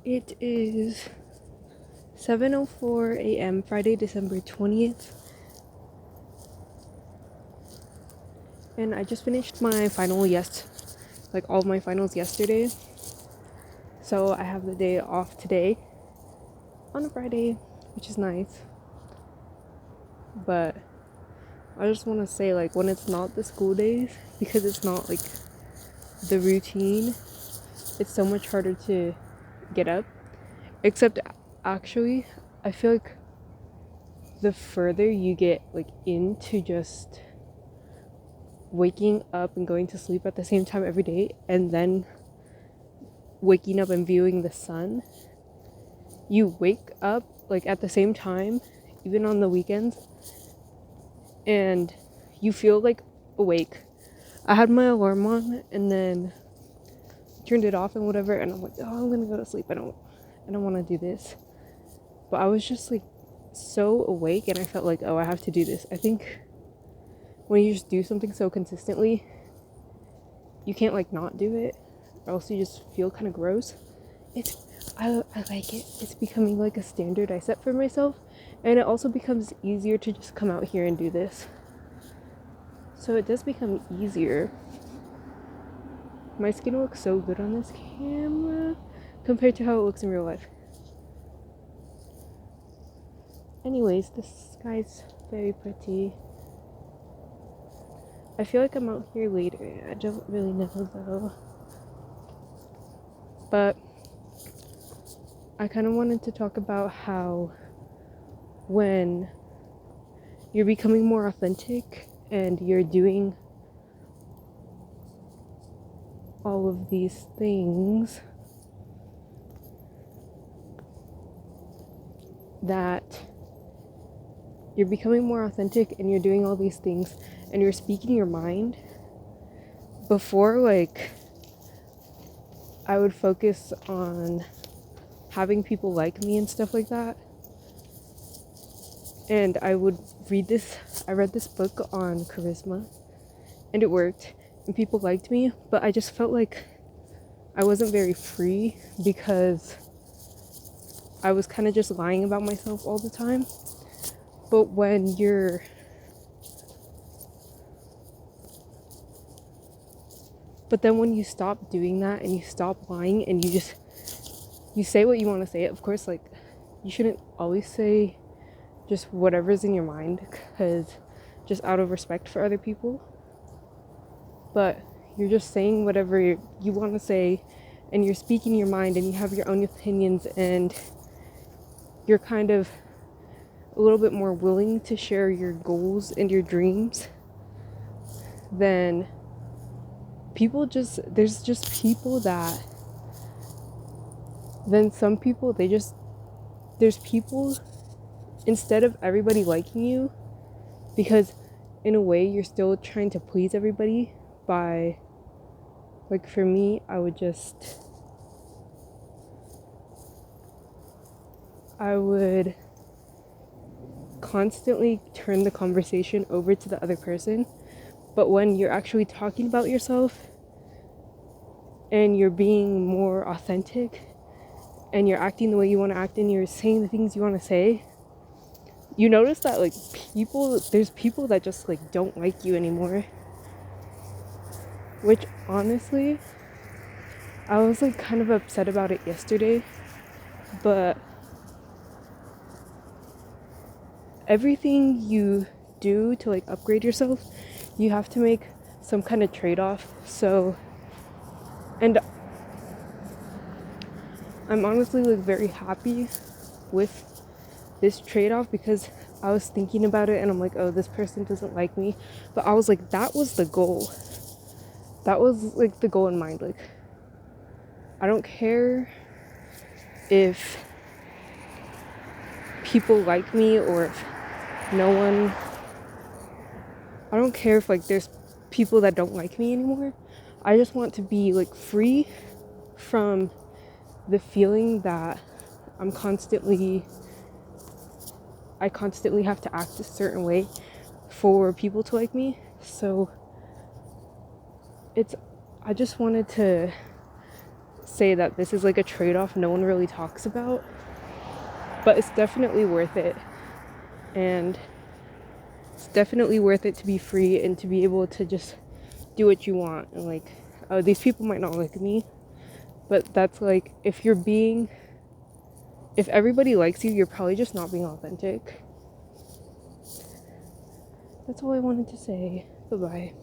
It is 7:04 a.m. Friday, December 20th. And I just finished my all of my finals yesterday. So I have the day off today on a Friday, which is nice. But I just want to say, like, when it's not the school days, because it's not like the routine, it's so much harder to get up. Except actually, I feel like the further you get like into just waking up and going to sleep at the same time every day, and then waking up and viewing the sun, you wake up like at the same time, even on the weekends, and you feel like awake. I had my alarm on and then turned it off and whatever, and I'm like, oh, I'm gonna go to sleep. I don't want to do this. But I was just like so awake, and I felt like, oh, I have to do this. I think when you just do something so consistently, you can't like not do it, or else you just feel kind of gross. I like it. It's becoming like a standard I set for myself, and it also becomes easier to just come out here and do this. So it does become easier. My skin looks so good on this camera compared to how it looks in real life. Anyways, the sky's very pretty. I feel like I'm out here later. I don't really know though. But I kind of wanted to talk about how when you're becoming more authentic and you're doing all of these things that you're becoming more authentic and you're doing all these things and you're speaking your mind. Before, like, I would focus on having people like me and stuff like that, and I read this book on charisma, and it worked and people liked me, but I just felt like I wasn't very free because I was kind of just lying about myself all the time. But when you stop doing that and you stop lying and you say what you want to say, of course, like, you shouldn't always say just whatever's in your mind, because just out of respect for other people, but you're just saying whatever you want to say, and you're speaking your mind, and you have your own opinions, and you're kind of a little bit more willing to share your goals and your dreams, then there's just people that, then some people, there's people, instead of everybody liking you, because in a way you're still trying to please everybody by, like, for me, I would constantly turn the conversation over to the other person. But when you're actually talking about yourself and you're being more authentic and you're acting the way you want to act and you're saying the things you want to say, you notice that, like, there's people that just, like, don't like you anymore. Which, honestly, I was, like, kind of upset about it yesterday. But everything you do to, like, upgrade yourself, you have to make some kind of trade-off. So, and I'm honestly, like, very happy with this trade-off, because I was thinking about it and I'm like, oh, this person doesn't like me, but I was like, that was the goal. That was, like, the goal in mind. Like, I don't care if people like me or if no one, I don't care if, like, there's people that don't like me anymore. I just want to be, like, free from the feeling that I constantly have to act a certain way for people to like me. So I just wanted to say that this is like a trade-off no one really talks about, but it's definitely worth it. And it's definitely worth it to be free and to be able to just do what you want. And like, oh, these people might not like me, but that's like, if everybody likes you, you're probably just not being authentic. That's all I wanted to say. Bye-bye.